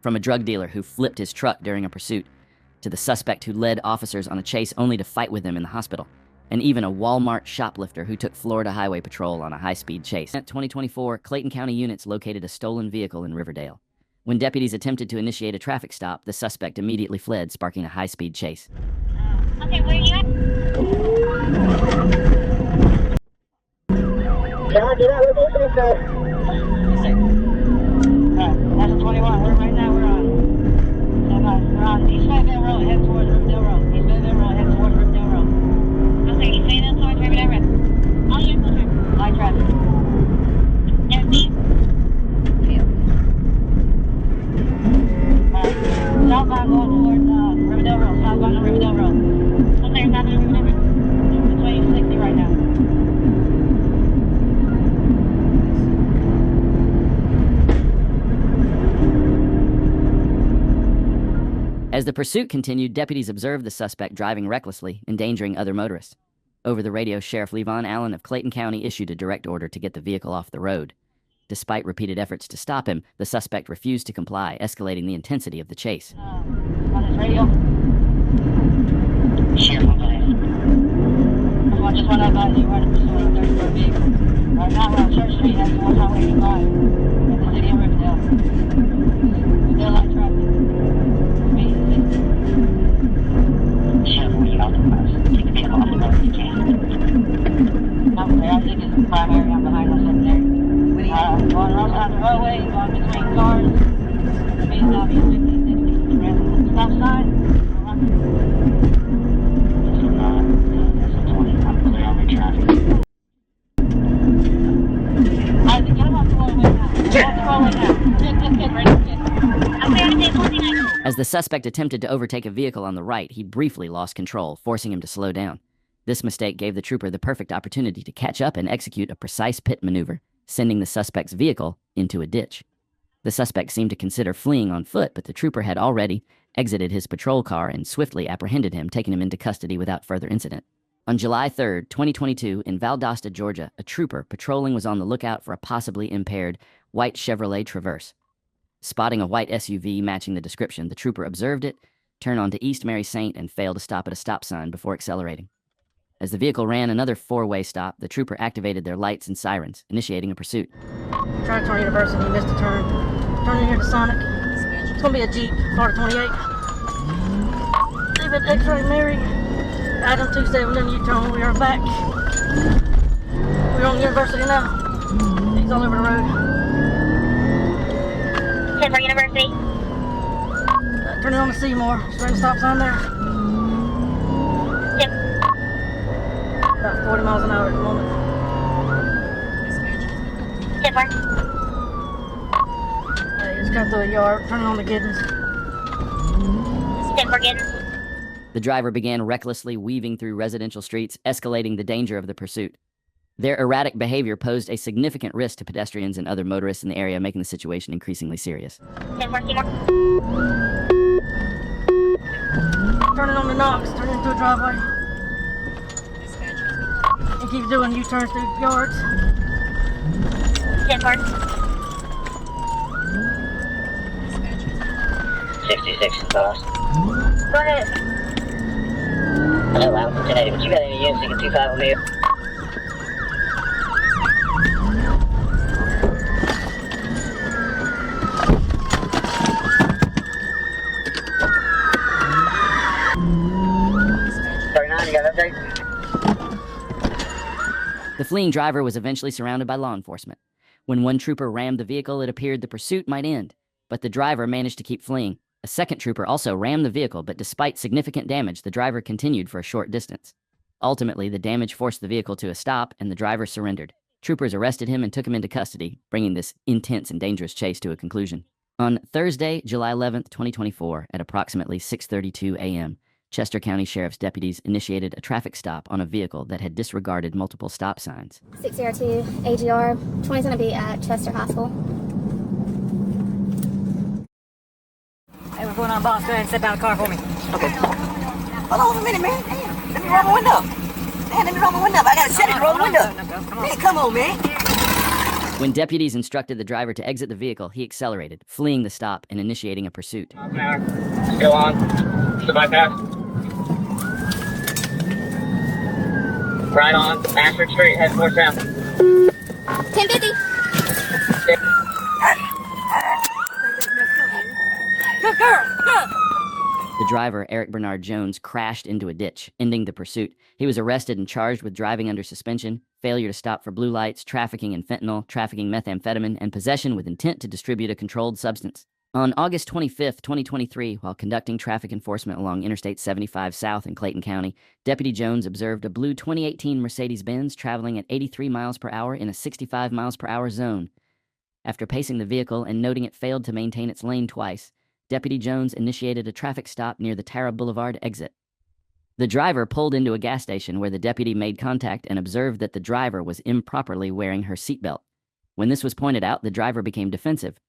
From a drug dealer who flipped his truck during a pursuit, to the suspect who led officers on a chase only to fight with them in the hospital, and even a Walmart shoplifter who took Florida Highway Patrol on a high-speed chase. In 2024, Clayton County units located a stolen vehicle in Riverdale. When deputies attempted to initiate a traffic stop, the suspect immediately fled, sparking a high-speed chase. Okay, where are you at? Can I get out of this, sir? That's a 21. Right now we're on. We're on East Fayetteville Road, head towards Riverdale Road. East Fayetteville Road, head towards Riverdale Road. Okay, East Fayetteville towards Riverdale Road. Oh, yeah, go through. Light traffic. Yes, me. Southbound going towards Riverdale Road. Southbound to Riverdale Road. Okay, southbound to Riverdale Road. It's 2060 right now. As the pursuit continued, deputies observed the suspect driving recklessly, endangering other motorists. Over the radio, Sheriff Levon Allen of Clayton County issued a direct order to get the vehicle off the road. Despite repeated efforts to stop him, the suspect refused to comply, escalating the intensity of the chase. On his radio. Sheriff, I'm going. I just want to advise you, right at pursuit of a 34 vehicle. Right now we're on Church Street, that's the one highway 85, in the city of Riverdale. Still light traffic. Sheriff, we out the house. Take the vehicle off the road if you can. Okay, I think it's primary. I'm behind us up there. Going around the roadway, going between cars. Speed now be 50, 60. Stop sign. That's a 20. I'm clear on the traffic. Alright, get him off the roadway now. Get off the roadway now. Get, ready, get. Okay, I say 49. As the suspect attempted to overtake a vehicle on the right, he briefly lost control, forcing him to slow down. This mistake gave the trooper the perfect opportunity to catch up and execute a precise pit maneuver, sending the suspect's vehicle into a ditch. The suspect seemed to consider fleeing on foot, but the trooper had already exited his patrol car and swiftly apprehended him, taking him into custody without further incident. On July 3, 2022, in Valdosta, Georgia, a trooper patrolling was on the lookout for a possibly impaired white Chevrolet Traverse. Spotting a white SUV matching the description, the trooper observed it, turned onto East Mary Saint, and failed to stop at a stop sign before accelerating. As the vehicle ran another four-way stop, the trooper activated their lights and sirens, initiating a pursuit. Trying to turn University, missed a turn. Turning here to Sonic. It's gonna be a Jeep, Florida 28. David X-Ray Mary. Item 27 in U-turn. We are back. We're on University now. He's all over the road. 10 for University. Turning on to Seymour. Straight stop sign there. Yep. About 40 miles an hour at the moment. 10 for. Just come through a yard, turning on the Giddens. 10 for Giddens. The driver began recklessly weaving through residential streets, escalating the danger of the pursuit. Their erratic behavior posed a significant risk to pedestrians and other motorists in the area, making the situation increasingly serious. 10 for Seymour. Turning on the Knox, turning into a driveway. And keep doing U-turns through yards. 10 for. 66 cars. Go ahead. Hello, I'm from 1080, but you got any units you can 25 on me? The fleeing driver was eventually surrounded by law enforcement. When one trooper rammed the vehicle, it appeared the pursuit might end, but the driver managed to keep fleeing. A second trooper also rammed the vehicle, but despite significant damage, the driver continued for a short distance. Ultimately, the damage forced the vehicle to a stop, and the driver surrendered. Troopers arrested him and took him into custody, bringing this intense and dangerous chase to a conclusion. On Thursday, July 11, 2024, at approximately 6:32 a.m., Chester County Sheriff's deputies initiated a traffic stop on a vehicle that had disregarded multiple stop signs. 602 AGR, 20's gonna be at Chester High School. Hey, we're going on, boss. Go ahead and sit down the car for me. Okay. Hold on a minute, man. Damn. Let me roll my window. Man, let me roll my window. I gotta shut it and roll the window. No, come on. Man, come on, man. When deputies instructed the driver to exit the vehicle, he accelerated, fleeing the stop and initiating a pursuit. Still on. The bypass. Right on. Ashford Street, head north south. 1050. Good girl. Good. The driver, Eric Bernard Jones, crashed into a ditch, ending the pursuit. He was arrested and charged with driving under suspension, failure to stop for blue lights, trafficking in fentanyl, trafficking methamphetamine, and possession with intent to distribute a controlled substance. On August 25, 2023, while conducting traffic enforcement along Interstate 75 South in Clayton County, Deputy Jones observed a blue 2018 Mercedes-Benz traveling at 83 miles per hour in a 65 miles per hour zone. After pacing the vehicle and noting it failed to maintain its lane twice, Deputy Jones initiated a traffic stop near the Tara Boulevard exit. The driver pulled into a gas station where the deputy made contact and observed that the driver was improperly wearing her seatbelt. When this was pointed out, the driver became defensive.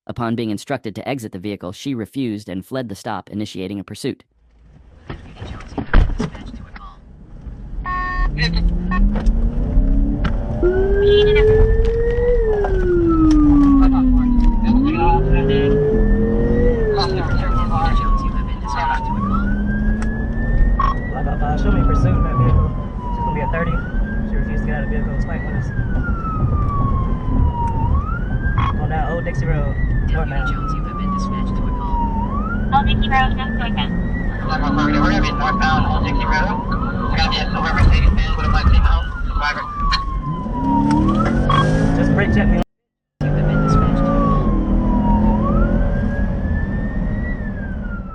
Upon being instructed to exit the vehicle, she refused and fled the stop, initiating a pursuit. She'll be pursuing that vehicle. She's gonna be a 30. She refused to get out of the vehicle. It's fighting with us. On down Old Dixie Road, northbound. Jones, you have been dispatched to a call. Old Dixie Road, just northbound. We're going to be northbound Old Dixie Road. It's going to be a silver Mercedes-Benz with a black seatbelt. Driver. Just brake check me. You have been dispatched to a call.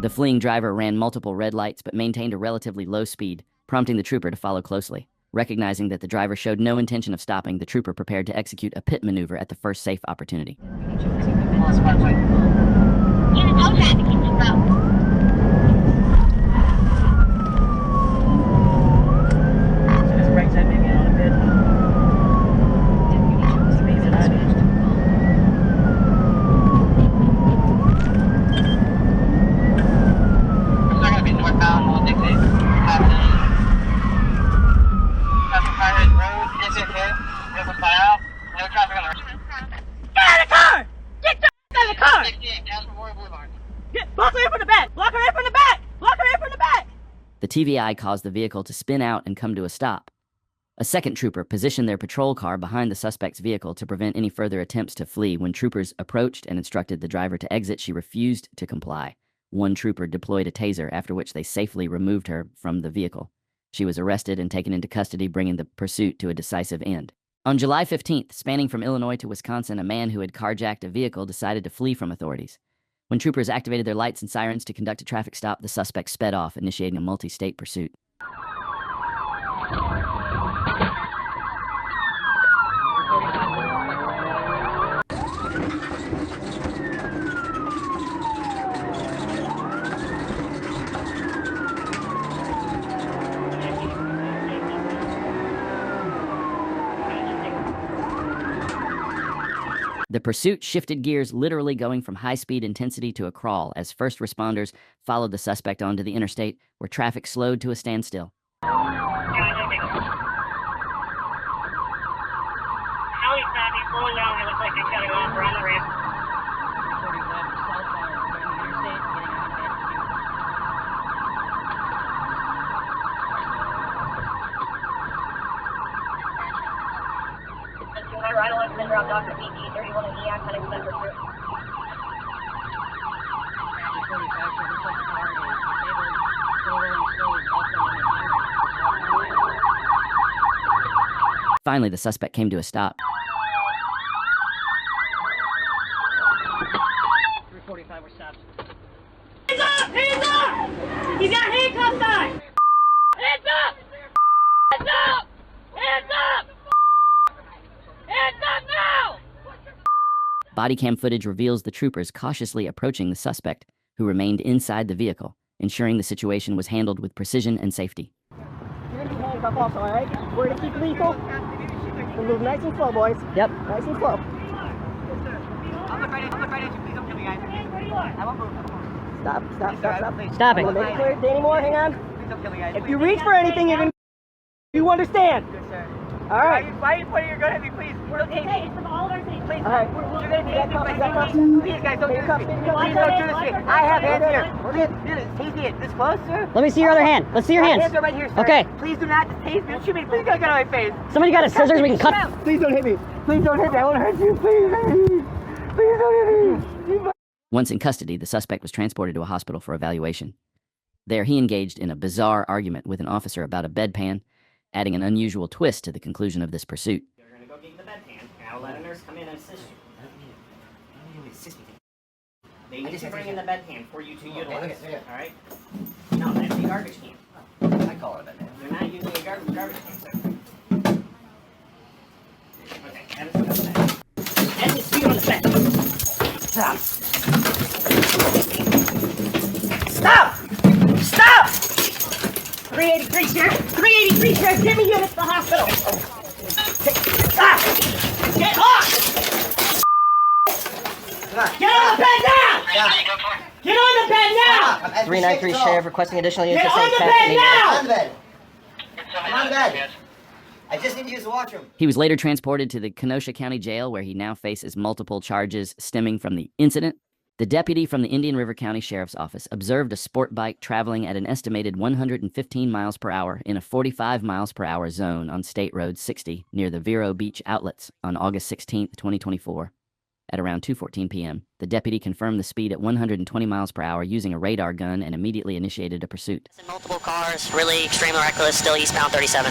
The fleeing driver ran multiple red lights but maintained a relatively low speed, prompting the trooper to follow closely. Recognizing that the driver showed no intention of stopping, the trooper prepared to execute a pit maneuver at the first safe opportunity. Jones, you have been dispatched to a call. Unit no traffic, keep this route. Just brake check me again on the pit. Deputy Jones, you have been dispatched to a call. We're going to be northbound Old Dixie. Passing private road. Yes, okay. Vehicle spot out. No traffic on the road. Get out of the car. Get the out of the car. 68, down from Royal Boulevard. Block her in from the back. Block her in from the back. Block her in from the back. The TVI caused the vehicle to spin out and come to a stop. A second trooper positioned their patrol car behind the suspect's vehicle to prevent any further attempts to flee. When troopers approached and instructed the driver to exit, she refused to comply. One trooper deployed a taser, after which they safely removed her from the vehicle. She was arrested and taken into custody, bringing the pursuit to a decisive end. On July 15th, spanning from Illinois to Wisconsin, a man who had carjacked a vehicle decided to flee from authorities. When troopers activated their lights and sirens to conduct a traffic stop, the suspect sped off, initiating a multi-state pursuit. The pursuit shifted gears, literally going from high-speed intensity to a crawl as first responders followed the suspect onto the interstate, where traffic slowed to a standstill. County traffic slowing down. It looks like they're shutting off. We're on the ramp. Right along the route, Dr. BT 31 and EX heading to that pursuit. Finally, the suspect came to a stop. 345, we're stopped. Hands up! Hands up! He's got handcuffs on! Hands up! Hands up! Hands up! Hands up now! Body cam footage reveals the troopers cautiously approaching the suspect, who remained inside the vehicle, ensuring the situation was handled with precision and safety. You're gonna be handcuffed also, alright? We're gonna keep lethal. We'll move nice and slow, boys. Yep. Nice and slow. I'll look right at you. Please don't kill me, guys. I won't move. Stop. Stop it. I'm gonna make it clear. Danny Moore, hang on. Please don't kill me, guys. If you reach for anything, you're gonna... You understand? Yes, sir. All right. Why are you pointing your gun at me, please? Hey, it's from all of our cities. Please. All right. You're gonna take me. Please, guys, don't do this to me. Please Please don't do this to me. I have hands here. Tase me it. This close, sir? Let me see your other hand. Let's see your My hands. hands are right here, sir. Okay. Please do not tase me. Shoot me. Please don't get on my face. Somebody got a scissors we can cut. Please don't hit me. Please don't hit me. I won't hurt you. Please, please don't hit me. Once in custody, the suspect was transported to a hospital for evaluation. There, he engaged in a bizarre argument with an officer about a bedpan, adding an unusual twist to the conclusion of this pursuit. You're going to go get the bedpan, and I'll let a nurse come in and assist you. They need to bring in the bedpan for you to utilize. All right? No, that's the garbage can. I call it a bedpan. You're not using a garbage can, sir. Okay, that is okay. And the speed on the bed. Stop! Stop! Stop! 383, Sheriff! 383, Sheriff! Get me units to the hospital! Stop! Get off! Get on the bed now! Get on the bed now! 393 Sheriff requesting additional units. Get on the bed now! I'm on the bed. I'm on the bed. I just need to use the washroom. He was later transported to the Kenosha County Jail, where he now faces multiple charges stemming from the incident. The deputy from the Indian River County Sheriff's Office observed a sport bike traveling at an estimated 115 miles per hour in a 45 miles per hour zone on State Road 60 near the Vero Beach outlets on August 16, 2024. At around 2:14 p.m., the deputy confirmed the speed at 120 miles per hour using a radar gun and immediately initiated a pursuit. In multiple cars, really extremely reckless, still eastbound 37.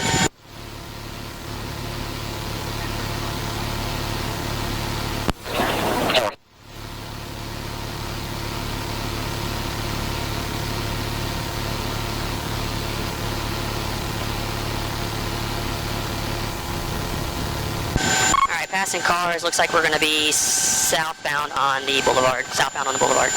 Passing cars, looks like we're going to be southbound on the boulevard. Southbound on the boulevard.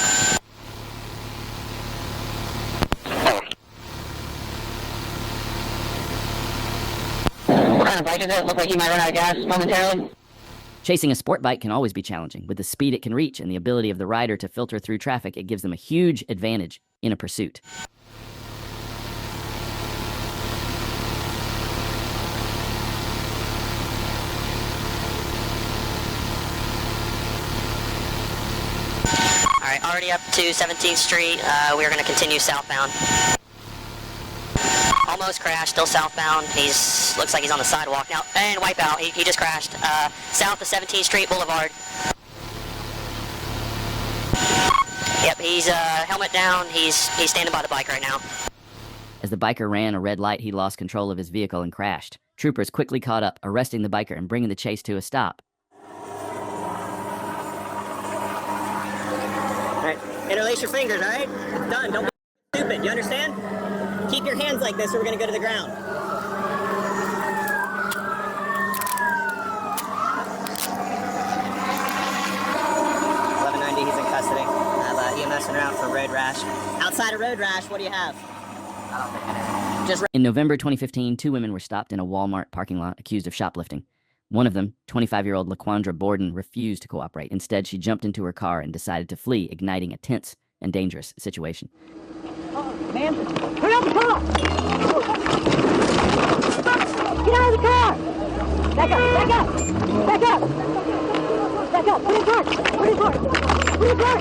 What kind of bike is it? Looks like you might run out of gas momentarily. Chasing a sport bike can always be challenging. With the speed it can reach and the ability of the rider to filter through traffic, it gives them a huge advantage in a pursuit. Alright, already up to 17th Street. We're going to continue southbound. Almost crashed, still southbound. Looks like he's on the sidewalk now. And wipe out, he just crashed. South of 17th Street Boulevard. Yep, he's helmet down. He's standing by the bike right now. As the biker ran a red light, he lost control of his vehicle and crashed. Troopers quickly caught up, arresting the biker and bringing the chase to a stop. Alright, interlace your fingers, alright? Done, don't be stupid, you understand? Keep your hands like this or we're gonna go to the ground. 1190, he's in custody. I have EMS en route for road rash. Outside of road rash, what do you have? I don't think anything. In November 2015, two women were stopped in a Walmart parking lot accused of shoplifting. One of them, 25-year-old LaQuandra Borden, refused to cooperate. Instead, she jumped into her car and decided to flee, igniting a tense and dangerous situation. Man, put out the car! Get out of the car! Back up, back up! Back up! Back up, put in park! Put in park! Put in park!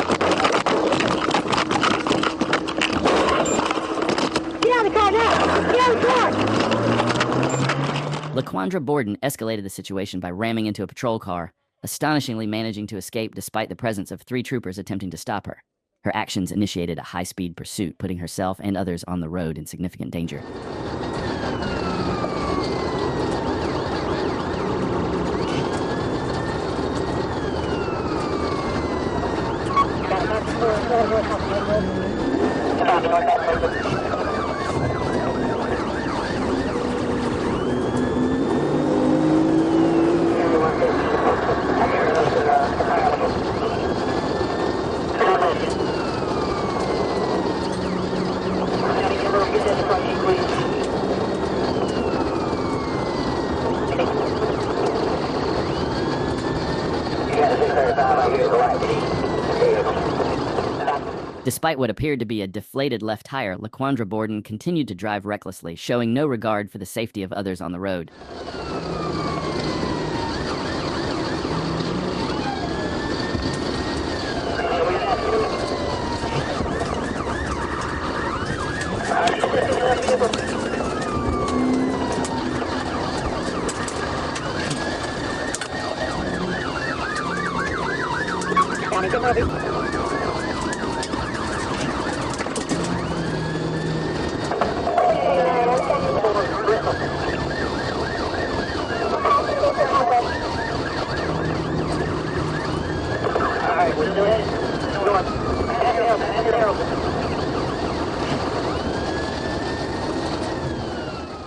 Get out of the car now! Get out of the car! LaQuandra Borden escalated the situation by ramming into a patrol car, astonishingly managing to escape despite the presence of 3 troopers attempting to stop her. Her actions initiated a high-speed pursuit, putting herself and others on the road in significant danger. Despite what appeared to be a deflated left tire, LaQuandra Borden continued to drive recklessly, showing no regard for the safety of others on the road.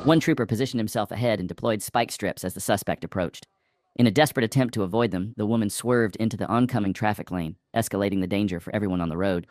One trooper positioned himself ahead and deployed spike strips as the suspect approached. In a desperate attempt to avoid them, the woman swerved into the oncoming traffic lane, escalating the danger for everyone on the road.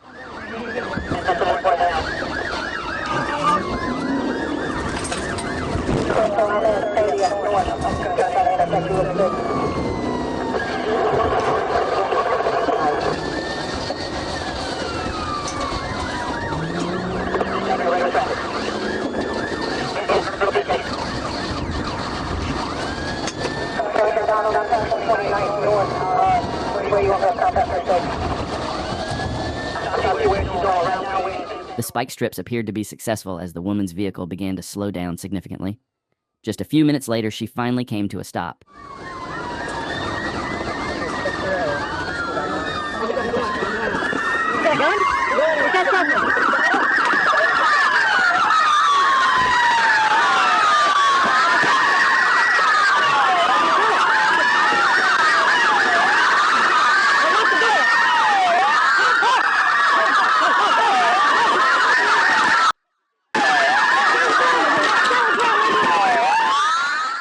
The spike strips appeared to be successful as the woman's vehicle began to slow down significantly. Just a few minutes later, she finally came to a stop.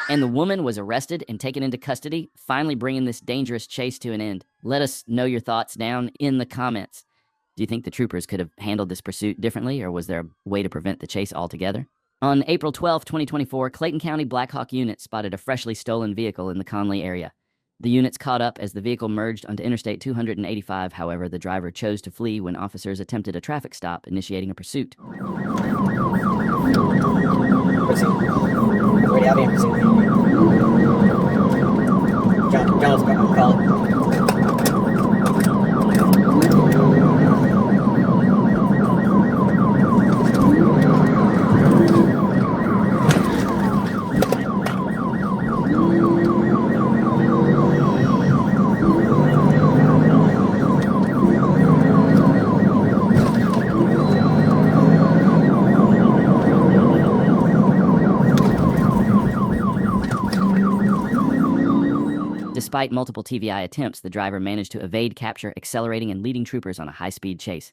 And the woman was arrested and taken into custody, finally bringing this dangerous chase to an end. Let us know your thoughts down in the comments. Do you think the troopers could have handled this pursuit differently, or was there a way to prevent the chase altogether? On April 12, 2024, Clayton County Black Hawk units spotted a freshly stolen vehicle in the Conley area. The units caught up as the vehicle merged onto Interstate 285. However, the driver chose to flee when officers attempted a traffic stop, initiating a pursuit. Ready, I'll be in pursuit. John's call. Despite multiple TVI attempts, the driver managed to evade capture, accelerating and leading troopers on a high-speed chase.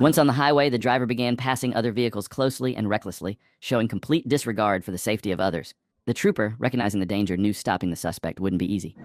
Once on the highway, the driver began passing other vehicles closely and recklessly, showing complete disregard for the safety of others. The trooper, recognizing the danger, knew stopping the suspect wouldn't be easy.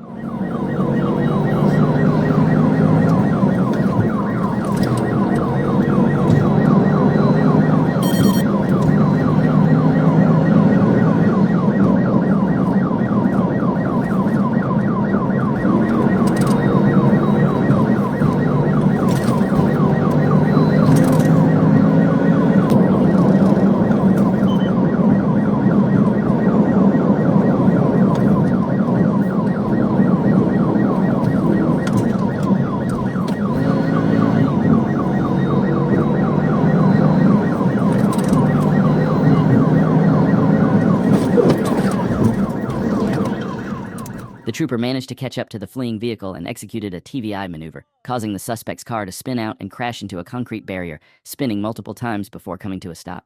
The trooper managed to catch up to the fleeing vehicle and executed a TVI maneuver, causing the suspect's car to spin out and crash into a concrete barrier, spinning multiple times before coming to a stop.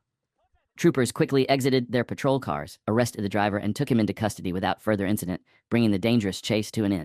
Troopers quickly exited their patrol cars, arrested the driver, and took him into custody without further incident, bringing the dangerous chase to an end.